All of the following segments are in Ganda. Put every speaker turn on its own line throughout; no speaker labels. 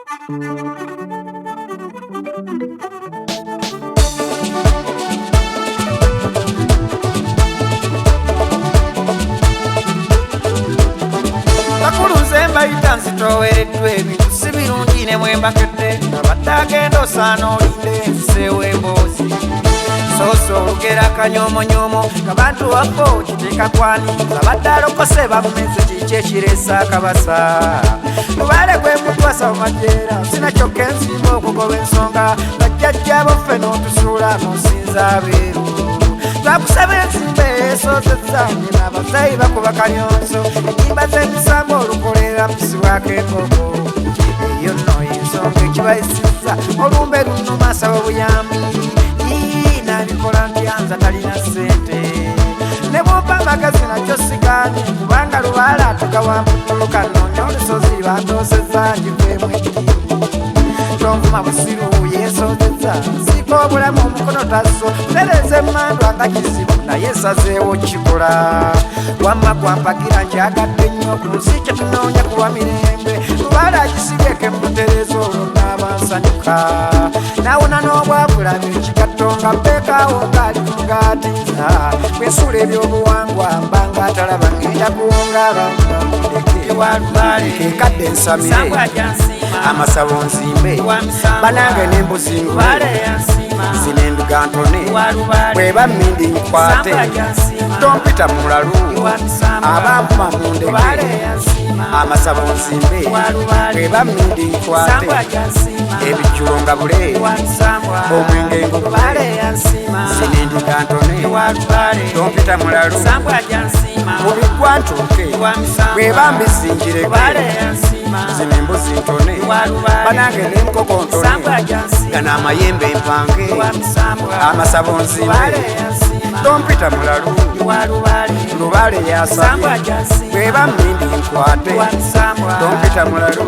Bakuluze mbayita nzitowereddwa ebintu si birungi ne mwembakedde abadde agenda osaana olinde nziseewo emboozi soso olugera akanyoomonyomo kabantu waffe kiteeka kwaniza abadde alokose bamumeze kiki ekireesa akabasa lubale gwe mutwasa mumajeera sina kyokka ensimba okugoba ensonga bajjajjabo ffe n'otusuula n'osinza abeeru twakusaba ensimba eyesoozezza nyina abazayi bakuba kalyonso enyimba z'emisambo olukolera musibwako embogo eyo nno ensonga ekibayisizza olumbe lunnuma asaba obuyambi nabikola ntyanza talina ssente ne bwomba amagezi nakyo sigaanye kubanga lubaala tukawambutuluka noonya olusozi batoosezza njiveemu ekiri tonvuma busiru yeesoozezza siika obulamu omukono tasso tereza emmandwa nga kizibu naye esazeewo kikola wamma gwampagira nkyagadde nnyo ku nsi kye tunoonya kuwa mirembe lubaala agisibyeko emutereeza olwo n'abansanyuka nawona n'obwabulabe ekigatto nga mpeekaawo ng'ali mugaatiza kwesuula ebyobuwangwa mba ng'atalaba ngenda kuwonga abamudeke walubale ekadde ensamire amasabo nzimbe banange n'embuzi ngule zino enduga ntone bweba mmindi nkwate tompita mulalu abampuma mundeke amasabo nzimbe bweba mmindi nkwate ebijjulo nga bule omwenge ngubule zino enduga ntone tompita mulalu mubigwa ntuuke bweba mbizinjireke zino embuzi ntone banange n'enkoko ntone gano amayembe empange amasabo nzimbe tompita mulalu lubale yasabye bweba mmindi nkwate tompita mulalu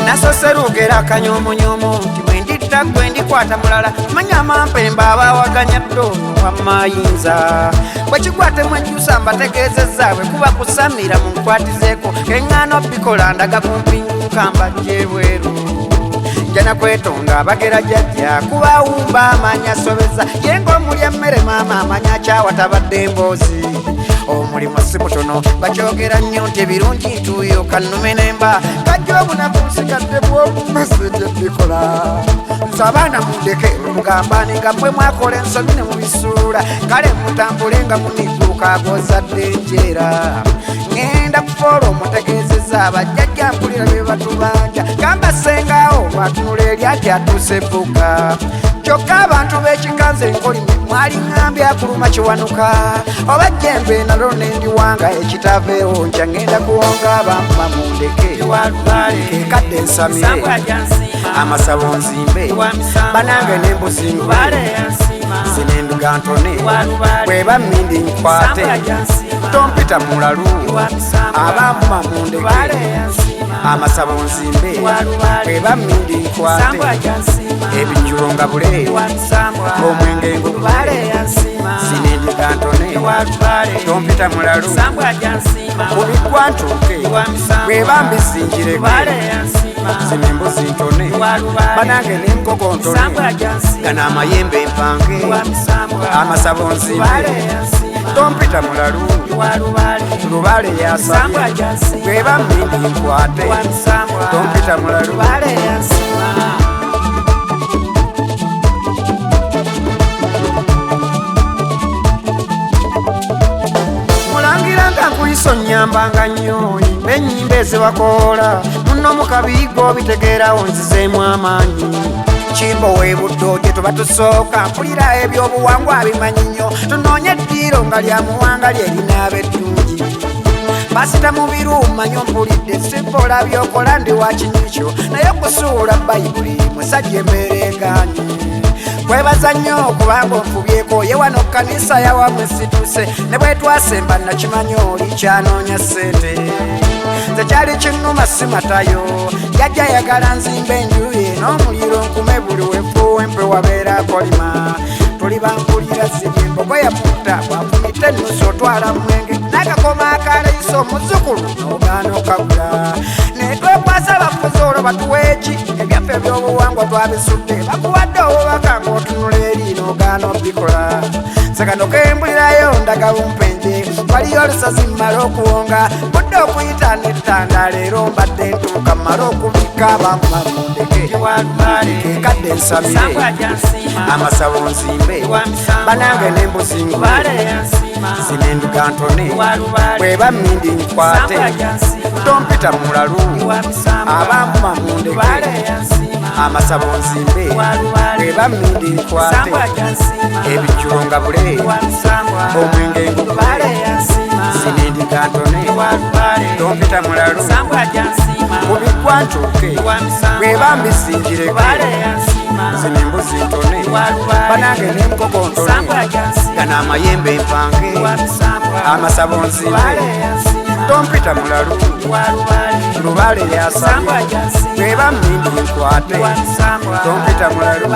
nasose lugera akanyoomonyomo nti bwenditta gwe ndikwata mulala manya amampemba abawaganya ddoono wamayinza bwekikwatemu ejjusa mbategeezezza bwe kuba kusamira mu nkwatizeeko keŋŋaano bikola ndaga kumpinguka mbajje bweru jana kwetonda abagera jjajja kubawumba amanya sobeza yenga omulya mmere maama amanya kyawatabadde emboozi omulimu si mutono bakyogera nnyo nti ebirungi ntuuyo kannume nemba kajja obunaku nsigadde bwobumeze gye bikola nsabaana mundeke olugambani nga mmwe mwakola ensobi ne mubisuula kale mutambule nga muniguuka agozadde enjeera ŋŋenda kufoola omutegeezeza abajjajja mpulira bye batubanja gamba ssengawo bwatunula eryati atuuse ebbuga kyokka abantu b'ekikanze enkolime mwali ŋŋambye akuluma kiwanuka oba jjembe nalo nendiwanga ekitaveewo nja ŋŋenda kuwonga abampa mundeke ekadde ensamire amasabo nzimbe banange n'embuzi ngule zino enduga ntone bweba mmindi nkwate tompita mulalu abampa mundeke amasabo nzimbe bweba mmindi nkwate ebijjulo nga bule omwenge ngubule zino enduga ntone tompita mulalu mubigwa ntuuke bweba mbizinjireke zino embuzi ntone banange n'enkoko ntone gano amayembe empange amasabo nzimbe tompita mulalu lubale yasabye bweba mmindi nkwate tompita mulalu mulangira nga nkuliso nnyambanga nnyo imba ennyimba eziwakoola muno mu kabigo bitegeerawo nzizeemu amaanyi kimbo weebuddo gye tuba tusooka mpulira ebyobuwangwa bimanyi nnyo tunoonye eddiiro nga lya muwanga lyerina ab'eddungi basita mu biruuma nnyo mpulidde simpola byokola ndi wa kinyikyo naye okusuula bayibuli musajja embeera egaanyi kwebaza nnyo okubanga onfubyeko ye wano kkanisa yawamwe situuse ne bwe twasemba nakimanyi oli kyanoonya ssente nze kyali kinnuma si matayo jjajja yagala nzimba enjuye n'omuliro nkume buli wefuuwe mpe wabeera kolima tuli bampulira ziri embogo yamu mafuta bwafumita ennusu otwala mwenge n'akakoma akaleisa omuzukulu n'ogaana okagula netwekwasa bakuzoolo batuweeki ebyaffe ebyobuwangwa twabisudde bakuwadde obubaka ng'otunula eri n'ogaana obikola sekano kembulirayo ndagabumpenje waliyo olusozi mmala okuwonga budde okuyita n'ettanda leero mbadde ntuuka mmala okubika bamumamundeke kekadde ensamire amasabo nzimbe banange nembuzi ngule zinenduga ntone bweba mmindi nkwate tompita mulalu abamumamundeke amasabo nzimbe bweba mmindi nkwate ebijulo nga bule omwenge ngukule zinenduga ntone tompita mulalu mubigwa ntuuke bweba mbizingireke zinembuzi ntone banange nenkokontone gana amayembe mpange amasabo nzimbe tompita mulalu lubale yasabye bweba mmindi nkwate tompita mulalu